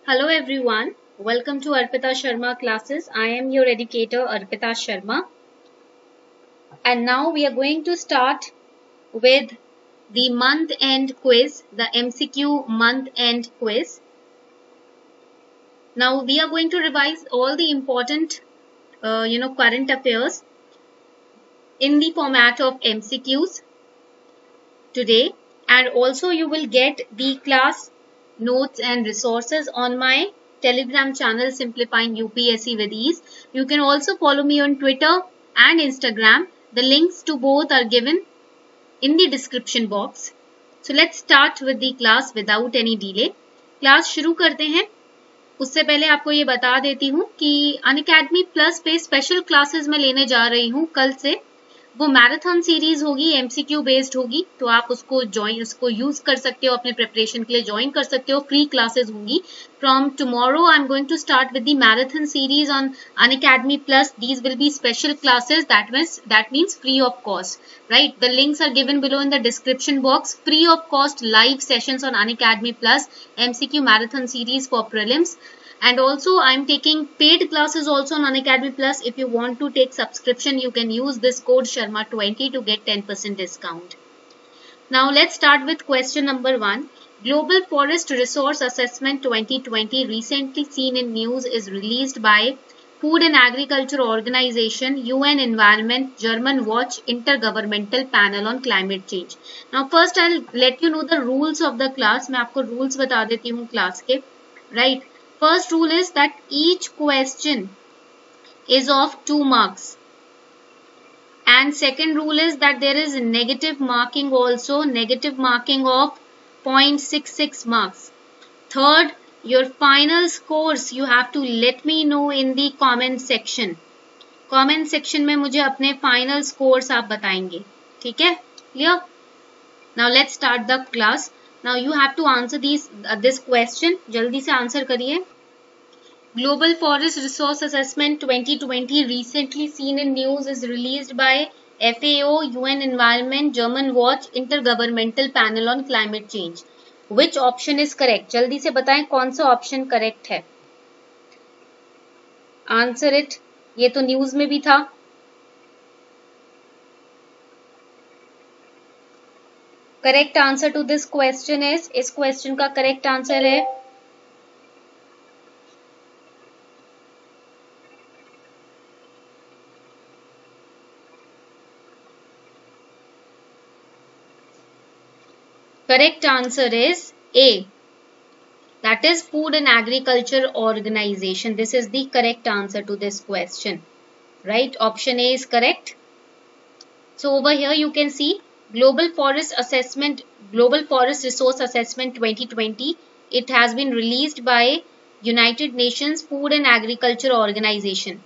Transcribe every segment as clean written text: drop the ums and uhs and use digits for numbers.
Hello everyone, welcome to Arpita Sharma classes. I am your educator Arpita Sharma, and now we are going to start with the month end quiz, the MCQ month end quiz. Now we are going to revise all the important current affairs in the format of MCQs today, and also you will get the class notes and resources on my Telegram channel Simplifying UPSC with Ease. You can also follow me on Twitter and Instagram. The links to both are given in the description box. So let's start with the class without any delay. Class शुरू करते हैं. उससे पहले आपको ये बता देती हूँ कि अनअकैडमी प्लस पे स्पेशल क्लासेस में लेने जा रही हूँ कल से. वो मैराथन सीरीज होगी, एमसीक्यू बेस्ड होगी, तो आप उसको यूज कर सकते हो, अपने प्रिपरेशन के लिए ज्वाइन कर सकते हो. फ्री क्लासेस होंगी. From tomorrow I am going to start with the marathon series on Unacademy plus. These will be special classes that means free of cost, right? The links are given below in the description box. Free of cost live sessions on Unacademy Plus MCQ marathon series for prelims. And also I'm taking paid classes also on Unacademy Plus. If you want to take subscription, you can use this code Sharma20 to get 10% discount. Now let's start with question number 1. Global Forest Resource Assessment 2020 recently seen in news is released by Food and Agriculture Organization, UN Environment, German Watch, Intergovernmental Panel on Climate Change. Now first I'll let you know the rules of the class. मैं आपको rules बता देती हूँ class के. Right. First rule is that each question is of 2 marks. And second rule is that there is negative marking also, negative marking of 0.66 marks. Third, your final scores you have to let me know in the comment section. Comment section में मुझे अपने final scores आप बताएंगे. ठीक है? Clear? Now let's start the class. Now you have to answer this question. जल्दी से answer करिए. Global Forest Resource Assessment 2020 recently seen in news is released by FAO, UN Environment, German Watch, Intergovernmental Panel on Climate Change. Which option is correct? जल्दी से बताएं कौन सा option correct है. Answer it. ये तो न्यूज में भी था. Correct answer to this question is, इस क्वेश्चन का करेक्ट आंसर है correct answer is A. That is Food and Agriculture Organization. This is the correct answer to this question. Right? Option A is correct. So over here you can see Global Forest Resource Assessment 2020. It has been released by United Nations Food and Agriculture Organization.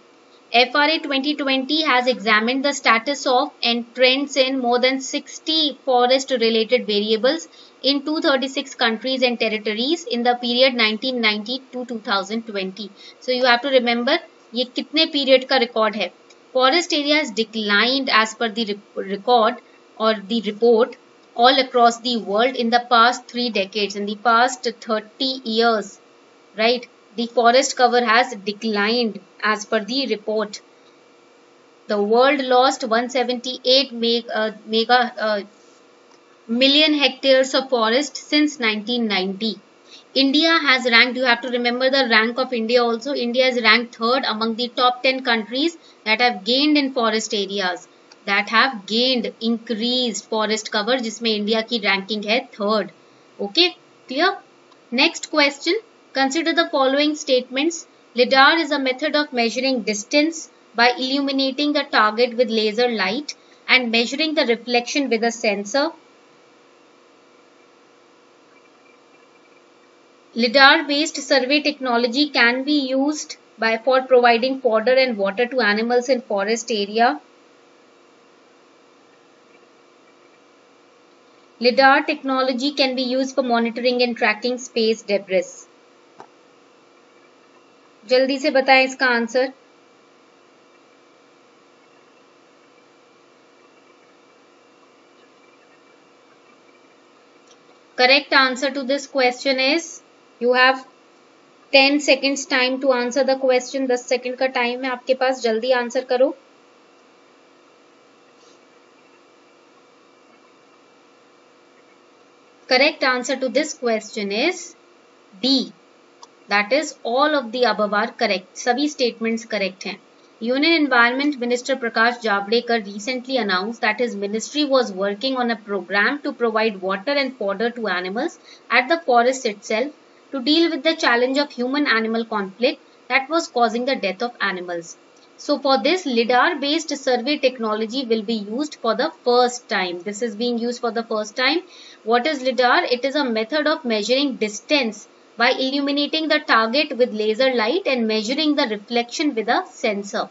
FRA 2020 has examined the status of and trends in more than 60 forest-related variables in 236 countries and territories in the period 1990 to 2020. So you have to remember ये कितने period का record है. Forest areas declined as per the record or the report all across the world in the past 3 decades. In the past 30 years, right? The forest cover has declined as per the report. The world lost 178 million hectares of forest since 1990. India has ranked, you have to remember the rank of India also. India is ranked 3rd among the top 10 countries that have gained in forest areas. That have gained, increased forest cover, जिसमें India की ranking है 3rd. Okay, clear? Next question. Consider the following statements. LIDAR is a method of measuring distance by illuminating the target with laser light and measuring the reflection with a sensor. LIDAR-based survey technology can be used for providing fodder and water to animals in forest area. LIDAR technology can be used for monitoring and tracking space debris. जल्दी से बताएं इसका answer. Correct answer to this question is, you have 10 seconds time to answer the question. 10 second का time है आपके पास, जल्दी answer करो. Correct answer to this question is D. That is all of the above are correct. सभी statements correct हैं. Union Environment Minister Prakash Javadekar recently announced that his ministry was working on a program to provide water and fodder to animals at the forest itself to deal with the challenge of human-animal conflict that was causing the death of animals. So for this, LIDAR-based survey technology will be used for the first time. This is being used for the first time. What is LIDAR? It is a method of measuring distance by illuminating the target with laser light and measuring the reflection with a sensor.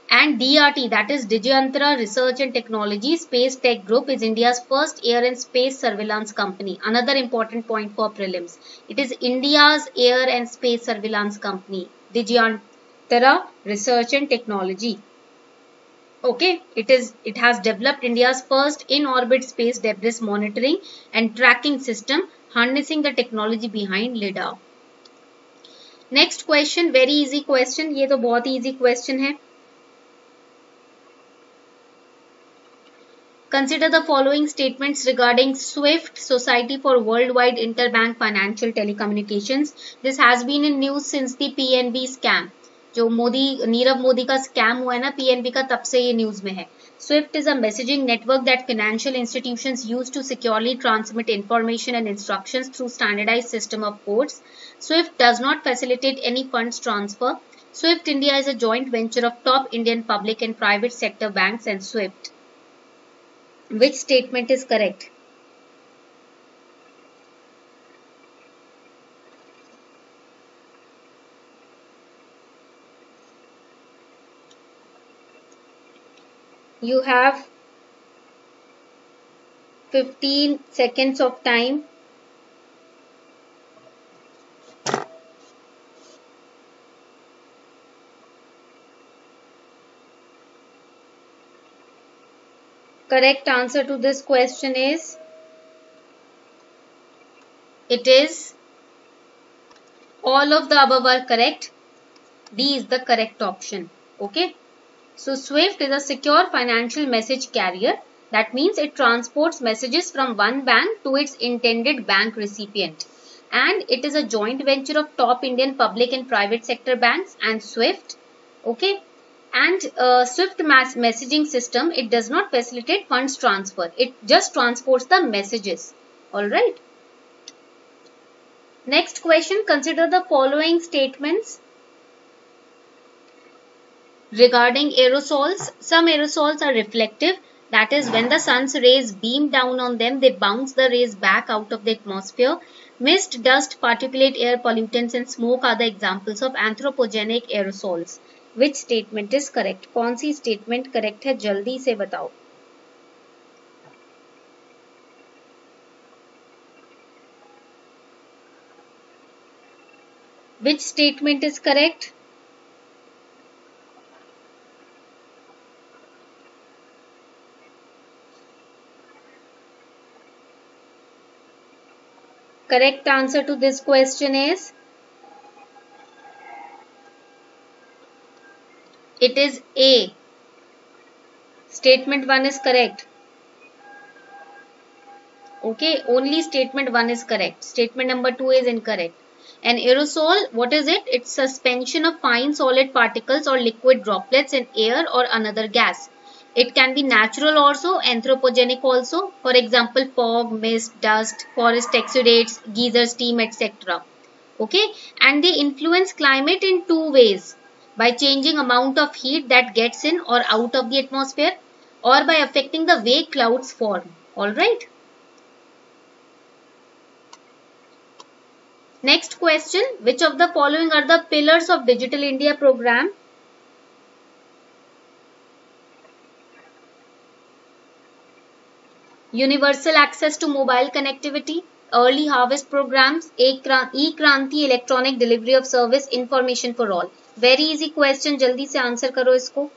And DRT, that is Digantara Research and Technology Space Tech Group, is India's first air and space surveillance company. Another important point for prelims. It is India's air and space surveillance company, Digantara Research and Technology. Okay, it has developed India's first in-orbit space debris monitoring and tracking system, harnessing the technology behind LIDAR. Next question, very easy question. ये तो बहुत easy question है. Consider the following statements regarding SWIFT, Society for Worldwide Interbank Financial Telecommunications. This has been in news since the PNB scam. जो नीरव मोदी का scam हुआ है ना PNB का, तब से ये न्यूज में है. SWIFT is a messaging network that financial institutions use to securely transmit information and instructions through standardized system of codes. SWIFT does not facilitate any funds transfer. SWIFT India is a joint venture of top Indian public and private sector banks and SWIFT. Which statement is correct? You have 15 seconds of time. Correct answer to this question is, it is all of the above are correct. D is the correct option. Okay. So SWIFT is a secure financial message carrier. That means it transports messages from one bank to its intended bank recipient. And it is a joint venture of top Indian public and private sector banks and SWIFT. Okay. And SWIFT messaging system, it does not facilitate funds transfer. It just transports the messages. Alright. Next question, consider the following statements regarding aerosols. Some aerosols are reflective. That is, when the sun's rays beam down on them, they bounce the rays back out of the atmosphere. Mist, dust, particulate air pollutants and smoke are the examples of anthropogenic aerosols. Which statement is correct? कौन सी statement correct है? जल्दी से बताओ. Which statement is correct? Correct answer to this question is, it is A. Statement 1 is correct. Okay, only statement 1 is correct. Statement number 2 is incorrect. An aerosol, what is it? It's suspension of fine solid particles or liquid droplets in air or another gas. It can be natural also, anthropogenic also. For example, fog, mist, dust, forest exudates, geyser steam, etc. Okay, and they influence climate in two ways. By changing amount of heat that gets in or out of the atmosphere, or by affecting the way clouds form. Alright. Next question, which of the following are the pillars of Digital India program? Universal access to mobile connectivity, early harvest programs, e-Kranti electronic delivery of service, information for all. Very easy question, जल्दी से answer करो इसको.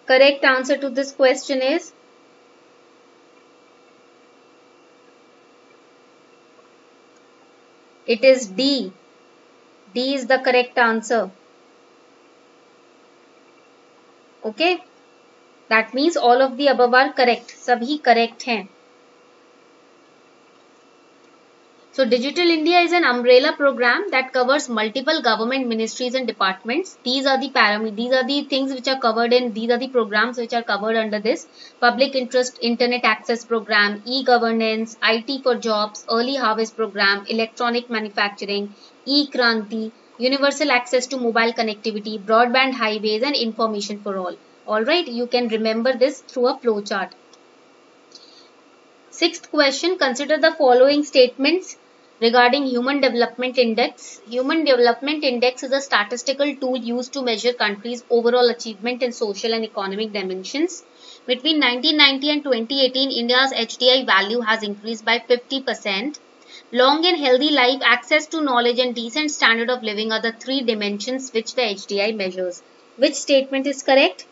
Correct answer to this question is it is D. D is the correct answer. Okay, that means all of the above are correct. सभी correct हैं. So Digital India is an umbrella program that covers multiple government ministries and departments. These are the things which are covered in, these are the programs which are covered under this. Public Interest Internet Access Program, E-Governance, IT for Jobs, Early Harvest Program, Electronic Manufacturing, E-Kranti, Universal Access to Mobile Connectivity, Broadband Highways and Information for All. Alright, you can remember this through a flow chart. Sixth question, consider the following statements regarding Human Development Index. Human Development Index is a statistical tool used to measure countries' overall achievement in social and economic dimensions. Between 1990 and 2018, India's HDI value has increased by 50%. Long and healthy life, access to knowledge and decent standard of living are the three dimensions which the HDI measures. Which statement is correct?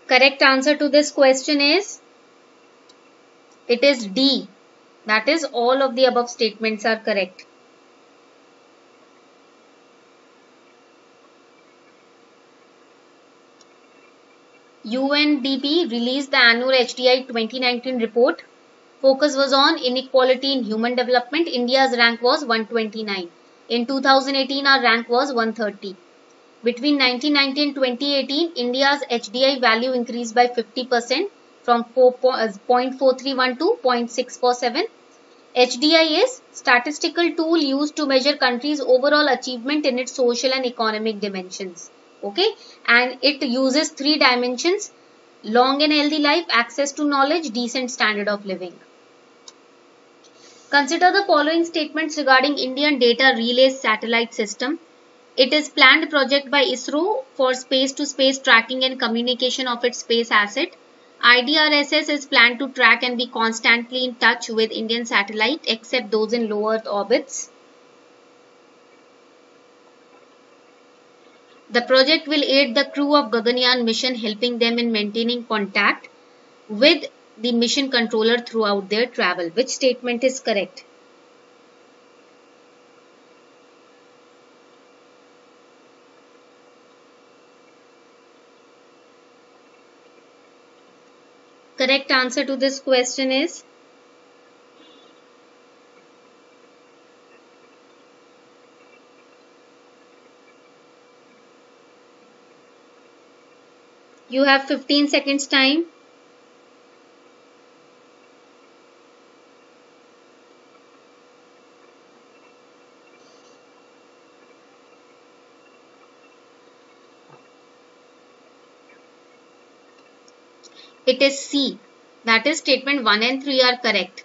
Correct answer to this question is, it is D. That is, all of the above statements are correct. UNDP released the annual HDI 2019 report. Focus was on inequality in human development. India's rank was 129. In 2018, our rank was 130. Between 1990 and 2018, India's HDI value increased by 50% from 0.431 to 0.647. HDI is statistical tool used to measure countries' overall achievement in its social and economic dimensions. Okay, and it uses three dimensions: long and healthy life, access to knowledge, decent standard of living. Consider the following statements regarding Indian Data Relay Satellite System. It is planned project by ISRO for space-to-space tracking and communication of its space asset. IDRSS is planned to track and be constantly in touch with Indian satellite except those in low Earth orbits. The project will aid the crew of Gaganyaan mission, helping them in maintaining contact with the mission controller throughout their travel. Which statement is correct? Correct answer to this question is you have 15 seconds time. It is C. That is, statement 1 and 3 are correct.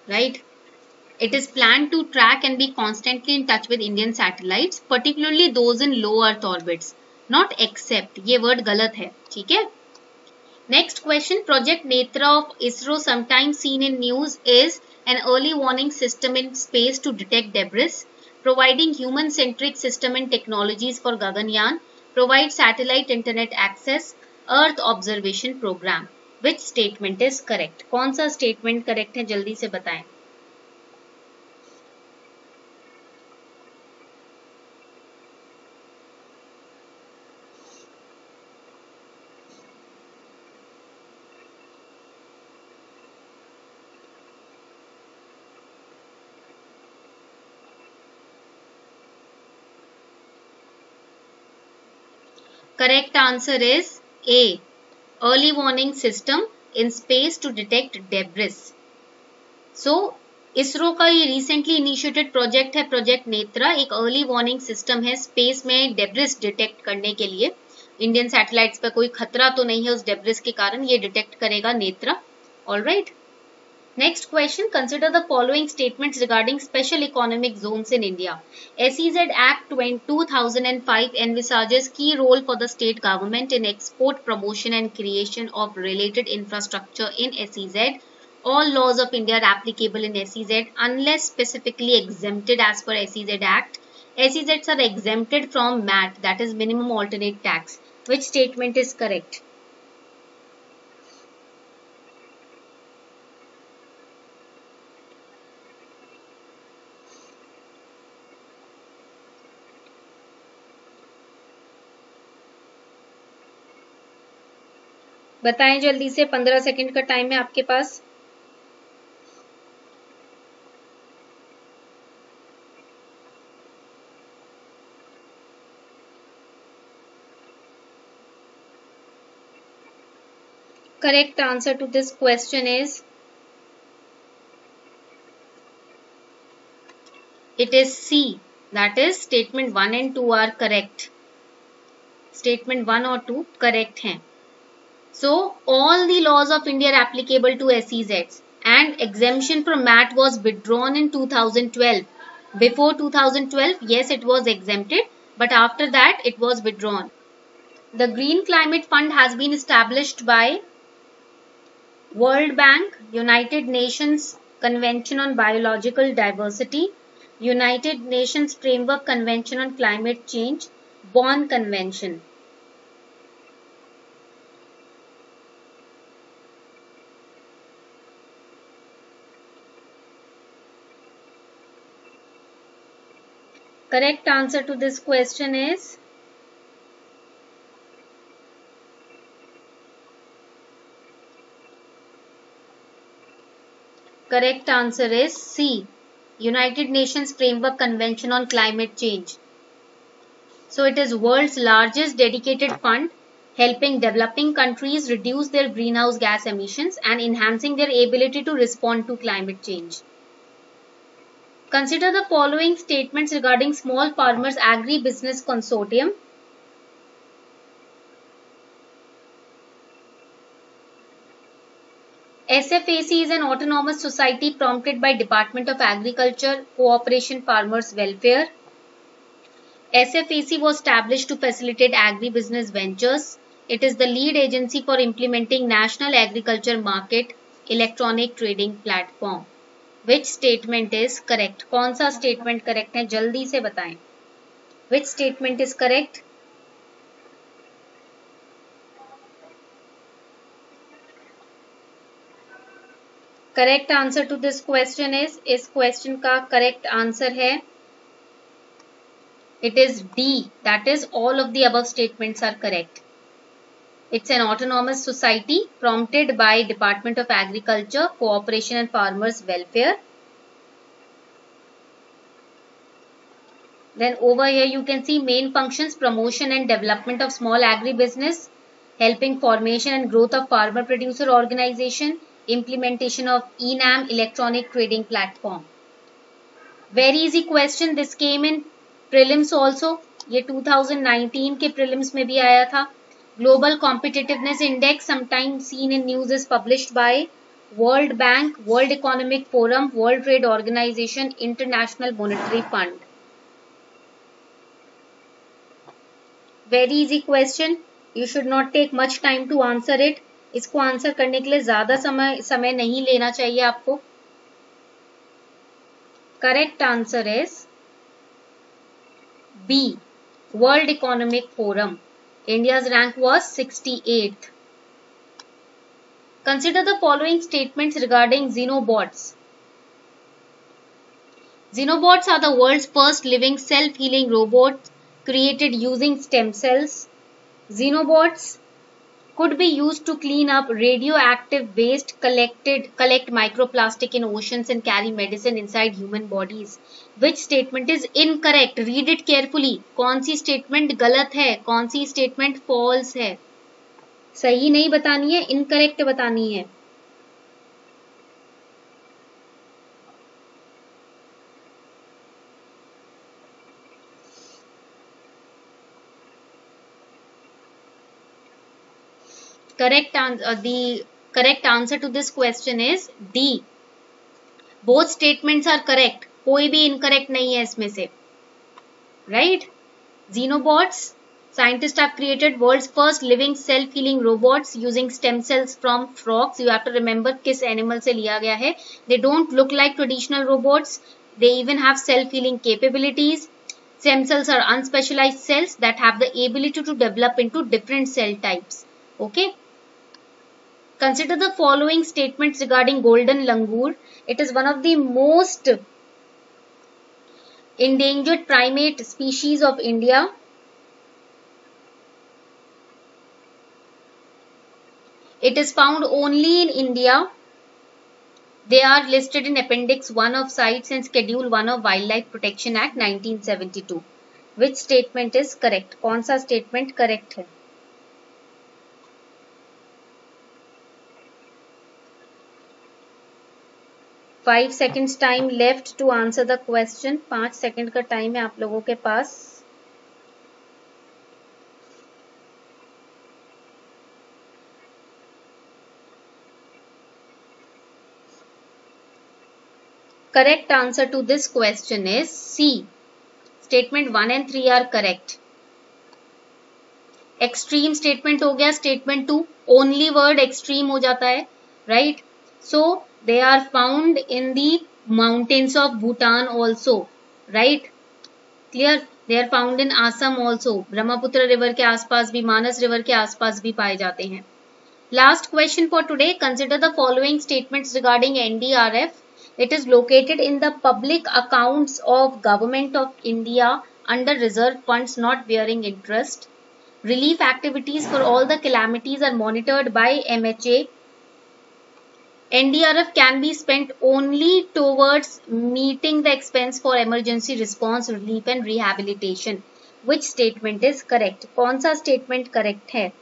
Right? It is planned to track and be constantly in touch with Indian satellites, particularly those in low Earth orbits. Not except. ये word गलत है. ठीक है? Next question. Project Netra of ISRO, sometimes seen in news, is an early warning system in space to detect debris, providing human-centric system and technologies for Gaganyaan, provide satellite internet access, Earth observation program. Which statement is correct? कौन सा statement correct है? जल्दी से बताएं. Correct answer is A. Early warning system in space to detect debris. So, ISRO का ये recently initiated project है, project Netra. एक अर्ली वार्निंग सिस्टम है स्पेस में डेब्रिस डिटेक्ट करने के लिए. इंडियन सैटेलाइट्स पर कोई खतरा तो नहीं है उस डेब्रिस के कारण, ये डिटेक्ट करेगा Netra. Alright. Next question, consider the following statements regarding special economic zones in India. SEZ Act 2005 envisages key role for the state government in export promotion and creation of related infrastructure in SEZ. All laws of India are applicable in SEZ unless specifically exempted as per SEZ Act. SEZs are exempted from MAT, that is minimum alternate tax. Which statement is correct? बताएं जल्दी से, 15 second का time है आपके पास. Correct answer to this question is, it is C. That is statement 1 and 2 are correct. Statement 1 और 2 correct हैं. So all the laws of India are applicable to SEZs and exemption from MAT was withdrawn in 2012. Before 2012, yes, it was exempted, but after that it was withdrawn. The Green Climate Fund has been established by World Bank, United Nations Convention on Biological Diversity, United Nations Framework Convention on Climate Change, Bonn Convention. Correct answer to this question is C. United Nations Framework Convention on Climate Change. So it is world's largest dedicated fund helping developing countries reduce their greenhouse gas emissions and enhancing their ability to respond to climate change. Consider the following statements regarding Small Farmers Agri-Business Consortium. SFAC is an autonomous society prompted by Department of Agriculture, Cooperation, Farmers Welfare. SFAC was established to facilitate agri-business ventures. It is the lead agency for implementing National Agriculture Market Electronic Trading Platform. Which statement is correct? कौन सा statement correct है? जल्दी से बताएं. Which statement is correct? Correct answer to this question is, इस question का correct answer है, it is D. That is, all of the above statements are correct. It's an autonomous society prompted by Department of Agriculture, Cooperation and Farmers Welfare. Then over here you can see main functions: promotion and development of small agri-business, helping formation and growth of farmer producer organization, implementation of ENAM electronic trading platform. Very easy question. This came in prelims also. ये 2019 के prelims में भी आया था. Global Competitiveness Index, sometimes seen in news, is published by World Bank, World Economic Forum, World Trade Organization, International Monetary Fund. Very easy question. You should not take much time to answer it. इसको answer करने के लिए ज्यादा समय नहीं लेना चाहिए आपको. Correct answer is B. World Economic Forum. India's rank was 68th. Consider the following statements regarding xenobots. Xenobots are the world's first living self-healing robots created using stem cells. Xenobots could be used to clean up radioactive waste, collect microplastic in oceans and carry medicine inside human bodies. Which statement is incorrect? Read it carefully. कौन सी statement गलत है, कौन सी statement false है? सही नहीं बतानी है, incorrect बतानी है. The correct answer to this question is D. Both statements are correct, कोई भी इनकरेक्ट नहीं है इसमें से, right? Xenobots, scientists have created world's first living self-healing robots using stem cells from frogs. You have to remember किस animal से लिया गया है. They don't look like traditional robots. They even have self-healing capabilities. Stem cells are unspecialized cells that have the ability to develop into different cell types. Okay. Consider the following statements regarding golden langur. It is one of the most endangered primate species of India. It is found only in India. They are listed in Appendix 1 of CITES and Schedule 1 of Wildlife Protection Act 1972. Which statement is correct? कौन सा statement correct है? Five seconds time left to answer the question. 5 second का time है आप लोगों के पास. Correct answer to this question is C. Statement 1 and 3 are correct. Extreme statement हो गया. Statement 2 only word extreme हो जाता है, right? So they are found in the mountains of Bhutan also, right? Clear? They are found in Assam also. Brahmaputra river के आसपास भी, मानस river के आसपास भी पाए जाते हैं. Last question for today. Consider the following statements regarding NDRF. It is located in the public accounts of Government of India under reserve funds not bearing interest. Relief activities for all the calamities are monitored by MHA. NDRF can be spent only towards meeting the expense for emergency response, relief and rehabilitation. Which statement is correct? कौन सा statement correct है?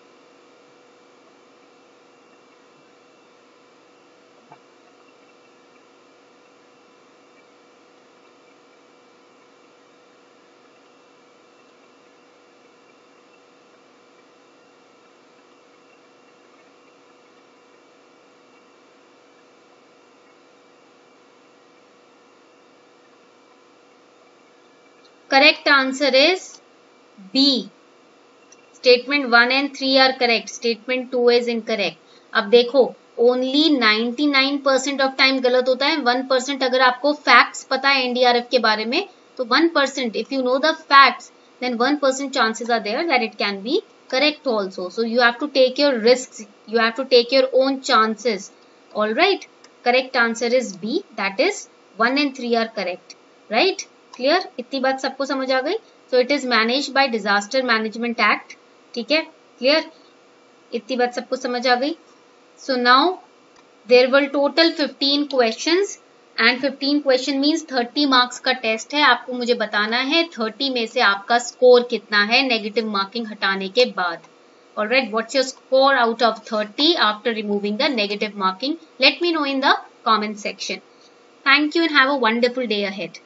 Correct answer is B. Statement 1 and 3 are correct. Statement 2 is incorrect. अब देखो, only 99% of time गलत होता है. 1% अगर आपको facts पता है NDRF के बारे में, तो 1% if you know the facts, then 1% chances are there that it can be correct also. So you have to take your risks. You have to take your own chances. Alright. Correct answer is B. That is 1 and 3 are correct. Right? Clear? इतनी बात सबको समझ आ गई? So it is managed by disaster management act. ठीक है, clear? इतनी बात सबको समझ आ गई? So now there were total 15 questions and 15 question means 30 marks का टेस्ट है. आपको मुझे बताना है 30 में से आपका स्कोर कितना है नेगेटिव मार्किंग हटाने के बाद. Alright, what's your score out of 30 after removing the negative marking? Let me know in the comment section. Thank you and have a wonderful day ahead.